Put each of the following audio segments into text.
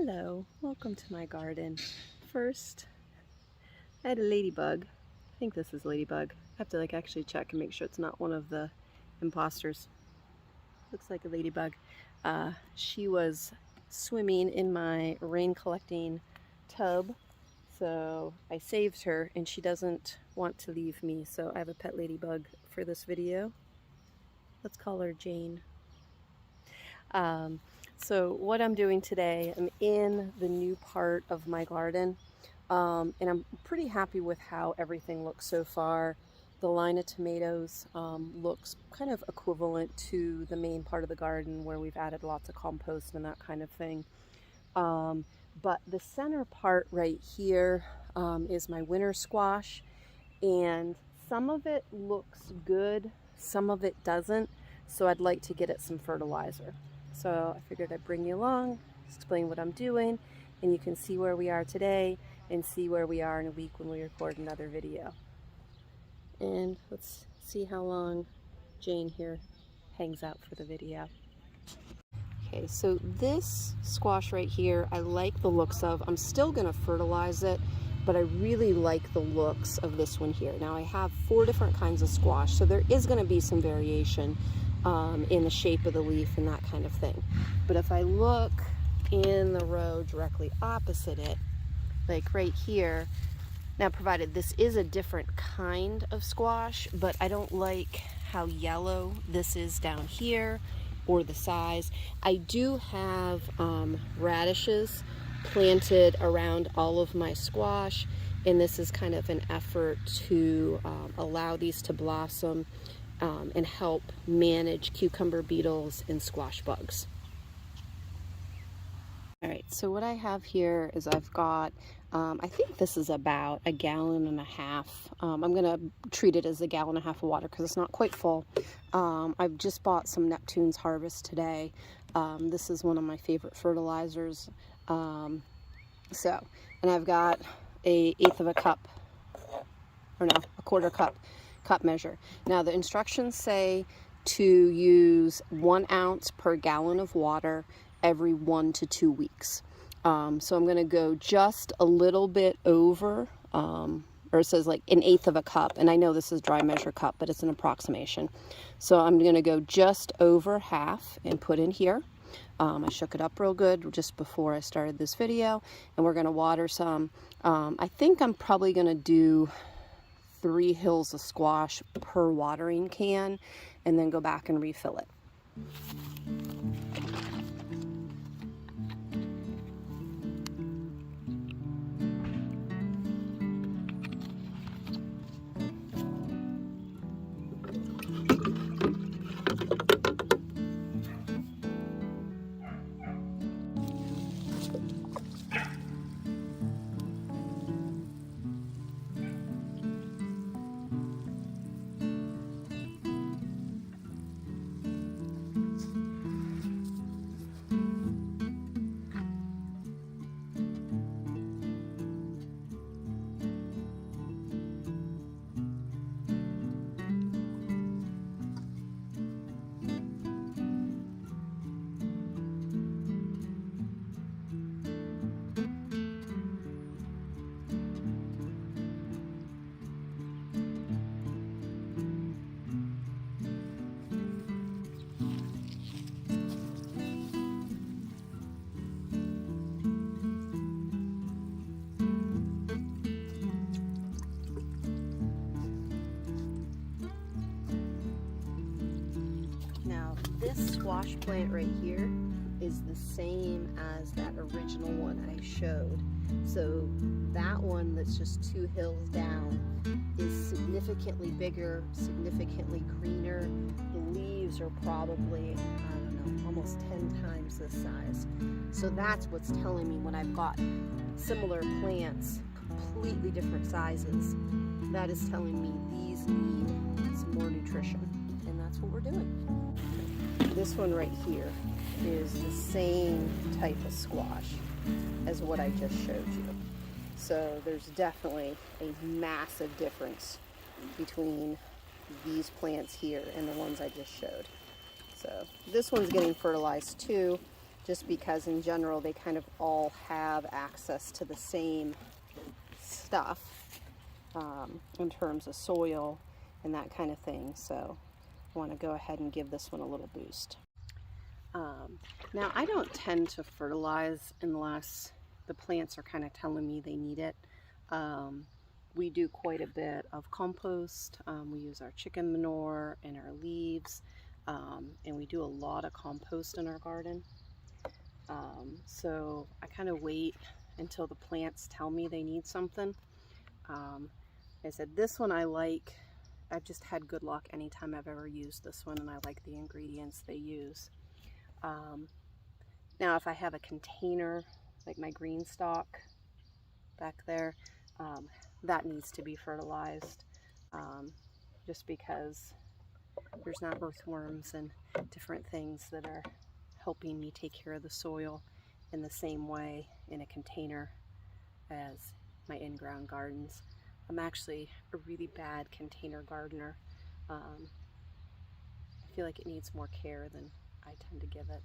Hello, welcome to my garden. First, I had a ladybug. I think this is ladybug. I have to actually check and make sure it's not one of the imposters. Looks like a ladybug. She was swimming in my rain collecting tub, so I saved her and she doesn't want to leave me, so I have a pet ladybug for this video. Let's call her Jane. So what I'm doing today, I'm in the new part of my garden, and I'm pretty happy with how everything looks so far. The line of tomatoes looks kind of equivalent to the main part of the garden where we've added lots of compost and that kind of thing. But the center part right here is my winter squash, and some of it looks good, some of it doesn't, so I'd like to get it some fertilizer. So I figured I'd bring you along, explain what I'm doing, and you can see where we are today and see where we are in a week when we record another video. And let's see how long Jane here hangs out for the video. Okay, so this squash right here, I like the looks of. I'm still gonna fertilize it, but I really like the looks of this one here. Now I have 4 different kinds of squash, so there is gonna be some variation in the shape of the leaf and that kind of thing. But if I look in the row directly opposite it, like right here, now provided this is a different kind of squash, but I don't like how yellow this is down here or the size. I do have radishes planted around all of my squash, and this is kind of an effort to allow these to blossom and help manage cucumber beetles and squash bugs. All right, so what I have here is I've got, I think this is about 1.5 gallons. I'm gonna treat it as 1.5 gallons of water because it's not quite full. I've just bought some Neptune's Harvest today. This is one of my favorite fertilizers. And I've got a 1/8 of a cup, or no, a 1/4 cup measure. Now the instructions say to use 1 ounce per gallon of water every 1 to 2 weeks. So I'm going to go just a little bit over, or it says like 1/8 of a cup, and I know this is dry measure cup, but it's an approximation. So I'm going to go just over half and put in here. I shook it up real good just before I started this video, and we're going to water some. I think I'm probably going to do 3 hills of squash per watering can and then go back and refill it. This squash plant right here is the same as that original one I showed. So that one that's just 2 hills down is significantly bigger, significantly greener. The leaves are probably, I don't know, almost 10 times this size. So that's what's telling me when I've got similar plants, completely different sizes, that is telling me these need some more nutrition. And that's what we're doing. This one right here is the same type of squash as what I just showed you. So there's definitely a massive difference between these plants here and the ones I just showed. So this one's getting fertilized too. just because in general they kind of all have access to the same stuff in terms of soil and that kind of thing. So I want to go ahead and give this one a little boost. Now I don't tend to fertilize unless the plants are kind of telling me they need it. We do quite a bit of compost. We use our chicken manure and our leaves, and we do a lot of compost in our garden. So I kind of wait until the plants tell me they need something. I said this one I like. I've just had good luck anytime I've ever used this one, and I like the ingredients they use. Now if I have a container, like my green stalk back there, that needs to be fertilized, just because there's not earthworms and different things that are helping me take care of the soil in the same way in a container as my in-ground gardens. I'm actually a really bad container gardener. I feel like it needs more care than I tend to give it.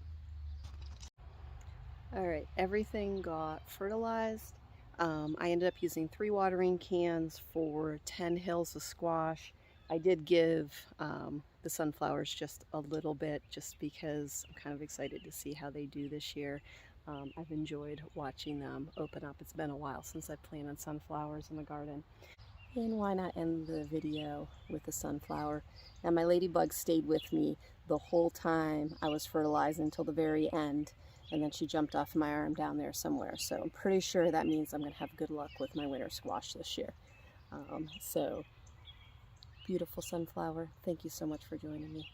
Alright, everything got fertilized. I ended up using 3 watering cans for 10 hills of squash. I did give the sunflowers just a little bit, just because I'm kind of excited to see how they do this year. I've enjoyed watching them open up. It's been a while since I've planted sunflowers in the garden. And why not end the video with a sunflower? Now my ladybug stayed with me the whole time I was fertilizing until the very end, and then she jumped off my arm down there somewhere. So I'm pretty sure that means I'm going to have good luck with my winter squash this year. So beautiful sunflower, thank you so much for joining me.